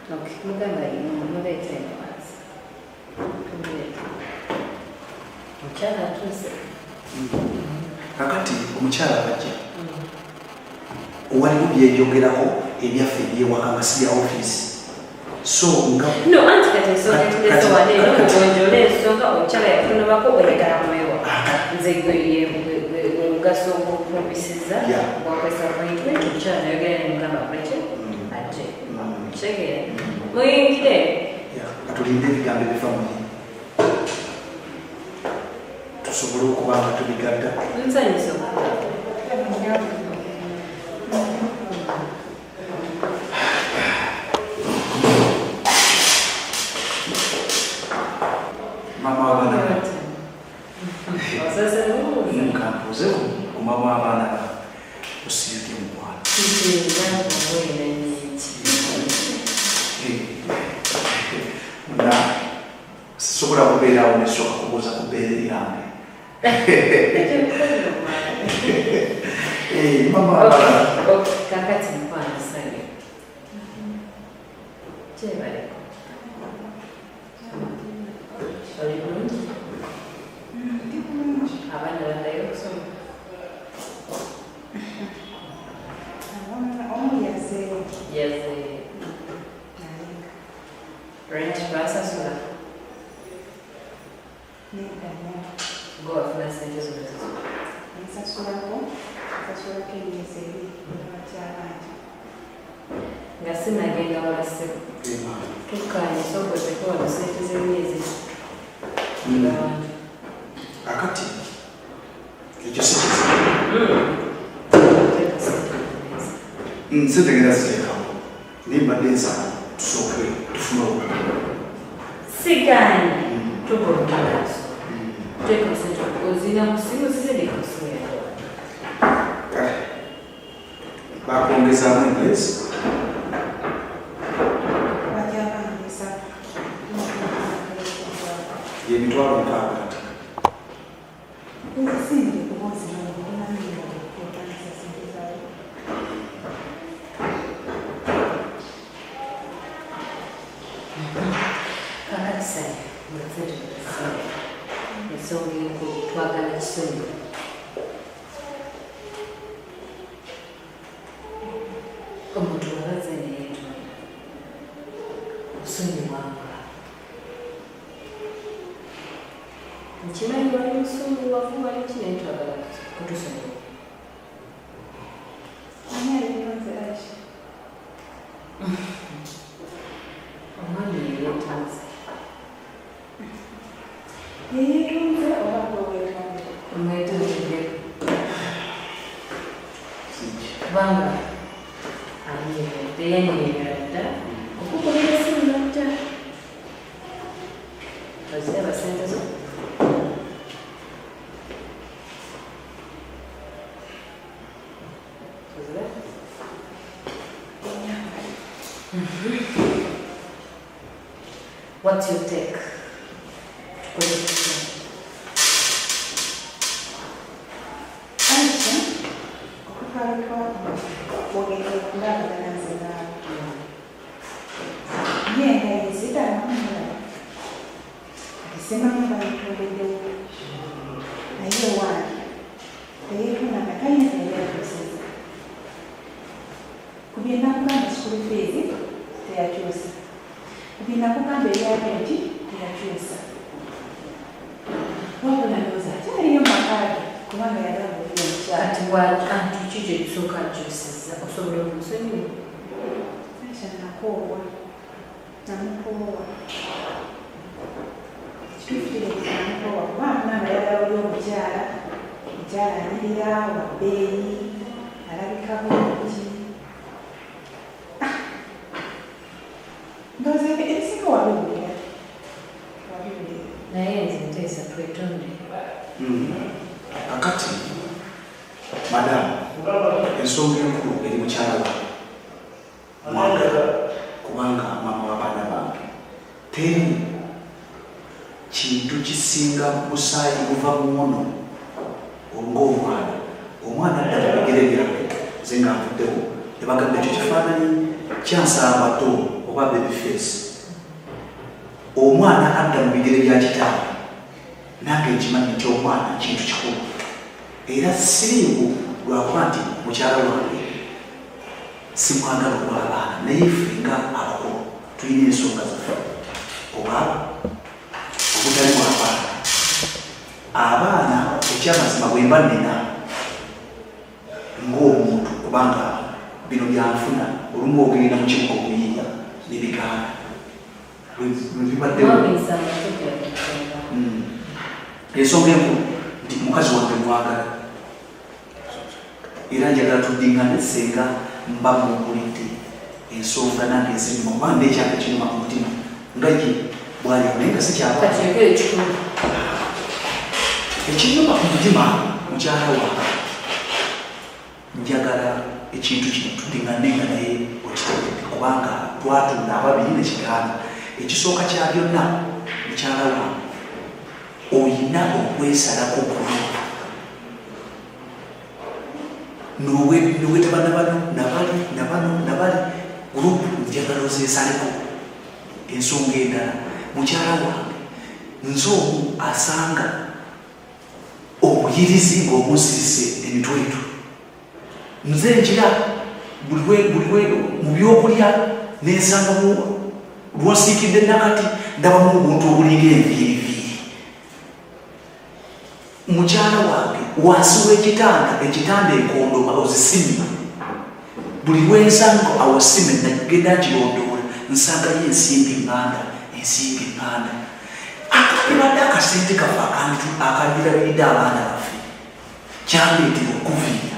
Okay, mugamba mubete wansi. Omukyala atuuse. Kakati omukyala bajja. Waliwo byenjogerako ebyaffe ebyewaka nga si bya ofiisi. So nga no anti kati ensonga tuleese wadde n'okugonjoola ensonga omukyala yafunibako oyagala mwewa. Nze omugaso ogw'okumpisiza bwakwesa appointment omukyala nayogera ne mugamba akuleke ajje. Kitegeera muyingire. Katulinde ebigambo ebiva mu ye. Tusobole okuba nga tubigadda. Nsanyusa okukulaba. Mama w'abaana nkampuze ku mama w'abaana osiyuke mukwano. Sisobola kubeerawo nesooka kubuuza ku bbeere lyange. Mama w'abaana kakati mukwano sanye. Kyebaleko. Oli bulungi? Abaana baddayo okusoma? Omu yazeeyo. Yazeeyo. Rent basasula? Nedda Gwe wafuna ssente zonna zisula? nsasulako emyezi ebiri abakyabanja. Nga sinagenda wala ssebo. Tukkaanye sokozeko wano ssente z'emyezi. Akati ekyo si kizibu. Nsetegera ziteekawo naye mbadde nsaba tusooke tufune obulamu. Sigaanye tugolumalaso. Teeka ssente ozina musimu zizirika osimu yawe. Bakwongezaamu emyezi. Abakyabanja esatu. Y'emitwalo mukaaga. Ezisinze kuba ozimanyi obunaanira okukwatanyisa ssente zaayo. Kakati sanye nga ssente tuzisanga. Ensonga enkulu twagala kisonyiwo. Omuntu abaze neyeetonda. Osonyiwanga. Nkimanyi wali musunguwavu wali kine twagala kutusonyiwa. Ani aliyonzera ki? Omwami yeyeetonze. Yeyeetonze oba gweweetonze? Omwetonze. Kubanga yanyenyera dda okukolera essimu najja. Oziraba ssente zo? Oziraba? What's your take? Anti okukaalukwa bwogenda okulabagana nze naawe. Ye nga yeziddalamumulala simanyi bayitondeddewo naye wange teyeetona nga tayinza ebyatuusiza ku bye nakugamba school fees teyakyusa, ku bye nakugamba ebyagenti teyakyusa, wabula ndowooza akyaliyo makaage kubanga yagamba oli omukyala. Kati kiki ekisooka akyusizza osobola okumusonyiwa? Aisha nakoowa namukoowa ekituukireeza namukoowa kubanga nanga yagala oli omukyala mukyala anyirira wabbeeyi alabika bulungi. Ndowooza ebisinga wabiwulira Naye nze nteesa twetonde. Akati madamu ensonga enkulu eri mukyala wange kubanga mama w'abaana bange teri kintu kisinga musaayi guva muwono ng'omwana. Omwana adda mu bigere byange nze nga nvuddewo ne bagamba ekyo kifaananyi kyansaba bato oba baby face omwana adda mu bigere bya kitaawe nange ekimanyi nti omwana kintu kikulu era siriiwo lwakuba nti mukyala wange simwagala olw'abaana naye ffe nga abakulu tulina ensonga zaffe oba obutali bw'abaana abaana ekyamazima bwe mba nnina ng'omuntu kubanga bino byanfuna olumu ogenda mu kibuga okuyiiya n'ebigaana lwebibaddewo ensonga enkulu nti mukazi wange mwagala era njagala tuddingane senga mba mumpulidde ensonga nange ezirima oba ndekyange kinuma ku mutima nga ye bwali naye nga sikyaba ekinyuma ku mutima mukyala wange njagala ekintu kino tuddinganenga naye okitegedde kubanga twatunda ababiri nekigaana ekisooka kya byonna mukyala wange oyina okwesalako bulungi nowetaba nabali gurupu njagala ozeesaleko ensonga endala mukyala wange nze omu asanga obuyirizi ng'omusirise emitwetu nze nkira buli mu byokulya nensangamu lwosiikidde nakati ndabamu obuntu obulinga enviiriviiri mukyala wange wansi w'ekitanda enkondoma ozisimba buli lwensanga awasime nagenda nkirondoola nsangayo ensimbi eŋŋanda akabadde akasente kafa akantu akabirabiridde abaana baffe kyaleetera okuviira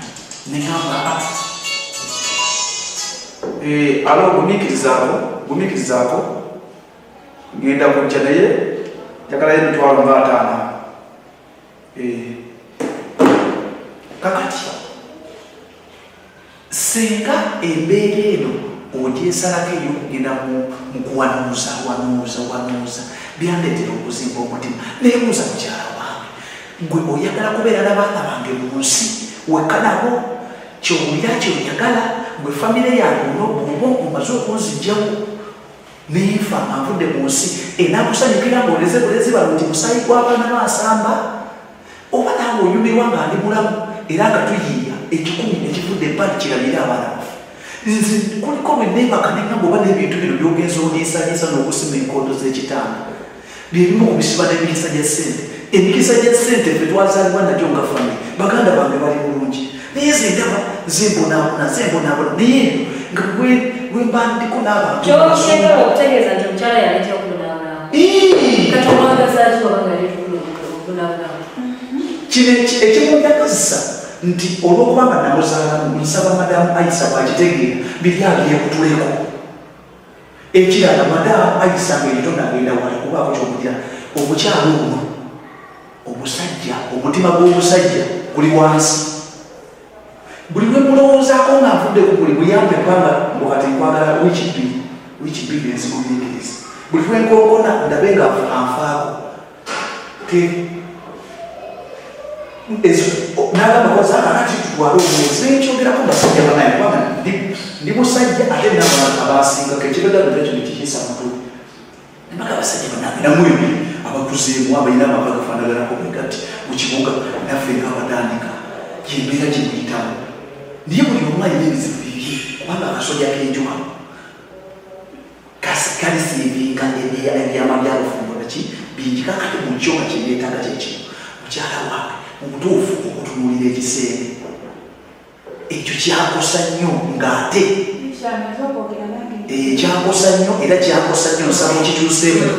neŋamba alo gumikirizaako ngenda kujja naye njagalayo emitwalo nga 5 kakati senga embeera eno ogyesalako eyo okugenda mu kuwanuuza byandeetera okuzimba omutima neebuuza mukyala wange gwe oyagala kubeera n'abaana bange mu nsi wekka nabo kyowulira kyoyagala gwe famire yange olwobwoba omaze okunzijjawo neefa anvudde mu nsi enaakusanyukira ng'oleze bulezi bano nti musaayi gw'abaana baasamba oba nange onyumirwa nga ndi mulamu era nga tuyiiya ekikumi ekivudde empali kirabire abaana baffe nze kuliko bwe neebaka neŋŋamba oba n'ebintu bino byogenza oliisaliisa n'okusima enkondo z'ekitanda byebimu kubisiba n'emikisa gya ssente emikisa gya ssente ffe twazaalibwa nagyo nga famire baganda bange bali bulungi naye ze ndaba zembonaabona naye nga bwemba ndiko n'abantu kyogenda okutegeeza nti omukyala yaleeta okubonaabona kati omwagazaaki wabanga yaleeta okubonaabona kino ekimunjagazisa nti olw'okubanga namuzaalamu nsaba madamu ayisa bwakitegeera biri agiye kutuleko ekirala madamu ayisa ng'eritonagenda wali kubaako kyokutya omukyala ono omusajja omutima gw'omusajja guli wansi buli lwe mulowoozaako ng'anfuddeku buli muyambe kubanga mbukati nkwagala wiiki bbiri enzimubiyigiriza buli lwe nkonkona ndabe nga anfaako nagamba koza akati tutwala omwezi nekyogerako basajja banaye kubanga ndi musajja ate nabantu abasinga kekibegano ekyo nekikisa mutwe embaga abasajja banange namwemi abakuzeemu abalina amaka gafaanaganako begati mu kibuga naffe ngaabatandika yembeera gyemuyitamu naye buli omu alina ebizibu bibye kubanga akasolya k'enjuka kalisiibinga ebyama byabufumbo bingi kakati mu kyoka kyebyetaaga kyekino mukyala wange obutuufu okutunuulira ekiseera ekyo kyakosa nnyo ng'ate kyakosa nnyo era kyakosa nnyo nsaba okituuseemu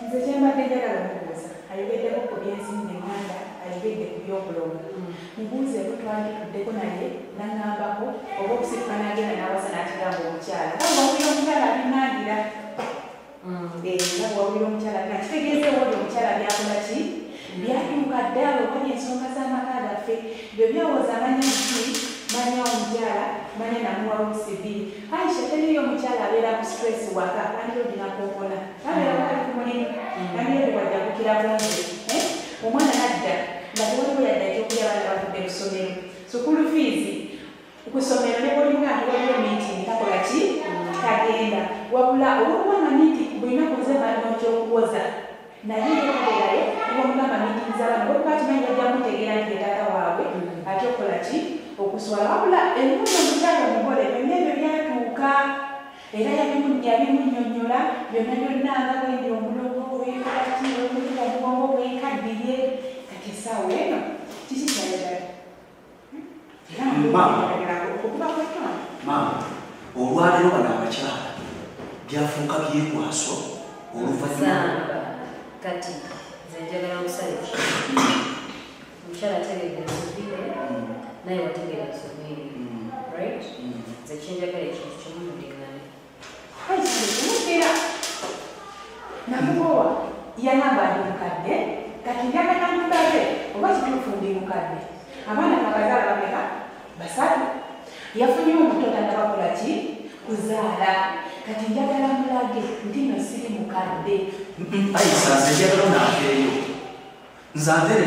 nze kyembadde njagala okubuuza ayogeddeko ku byenzimba eŋŋanda ayogedde ku byokulonda mubuuzeeko twali tuddeko naye naŋŋambako oba okusituka n'agenda n'awasa n'akigamba omukyala wawulira omukyala alinandira wawulira omukyala alina kitegeezeewo oli omukyala byakola ki byatuuka ddala oba ensonga z'amaka gaffe byo byawooza amanya nti manya omukyala manya namuwawusa ebbiri aisha teriyo omukyala abeera ku stress waka kandiro ginakonkona abeera wali ku mulimu kandiro wadda kukirakonze omwana nadda nga tewaliwo yadda ekyokulya abaana batudde mu ssomero sukulu fiizi kusomera ne buli mwana waliwo meeting takola ki kagenda wabula olwokubanga nti bulina kuzema n'okyokuwoza naye yekagerayo niwamugamba meeting z'abaana olwokuba kimanyi bajja mutegeera nti yetaata waabwe ate okola ki okuswala wabula emuno omukyala omugole byonna ebyo byatuuka era yabimunnyonnyola byonna byonna nga bwendi omulogo bwekola ki omulimu omugongo bwenkaddiye kati essaawa eno kiki kyayagala Mama, olwaleero bano abakyala byafuuka byekwaso oluvannyuma kati nze njagala musale omukyala ategeeza nsubire naye wategeeza nsubire right nze kyenjagala ekintu kimu mulingane kimutera namugowa yanamba ndi mukadde kati njagala mukaze oba kituufu ndi mukadde abaana bakazaala bameka basatu yafunye omuto tanabakola ki kuzaala kati njagala mulage nti no siri mukadde ayisa nze njagala naaveeyo nzanvere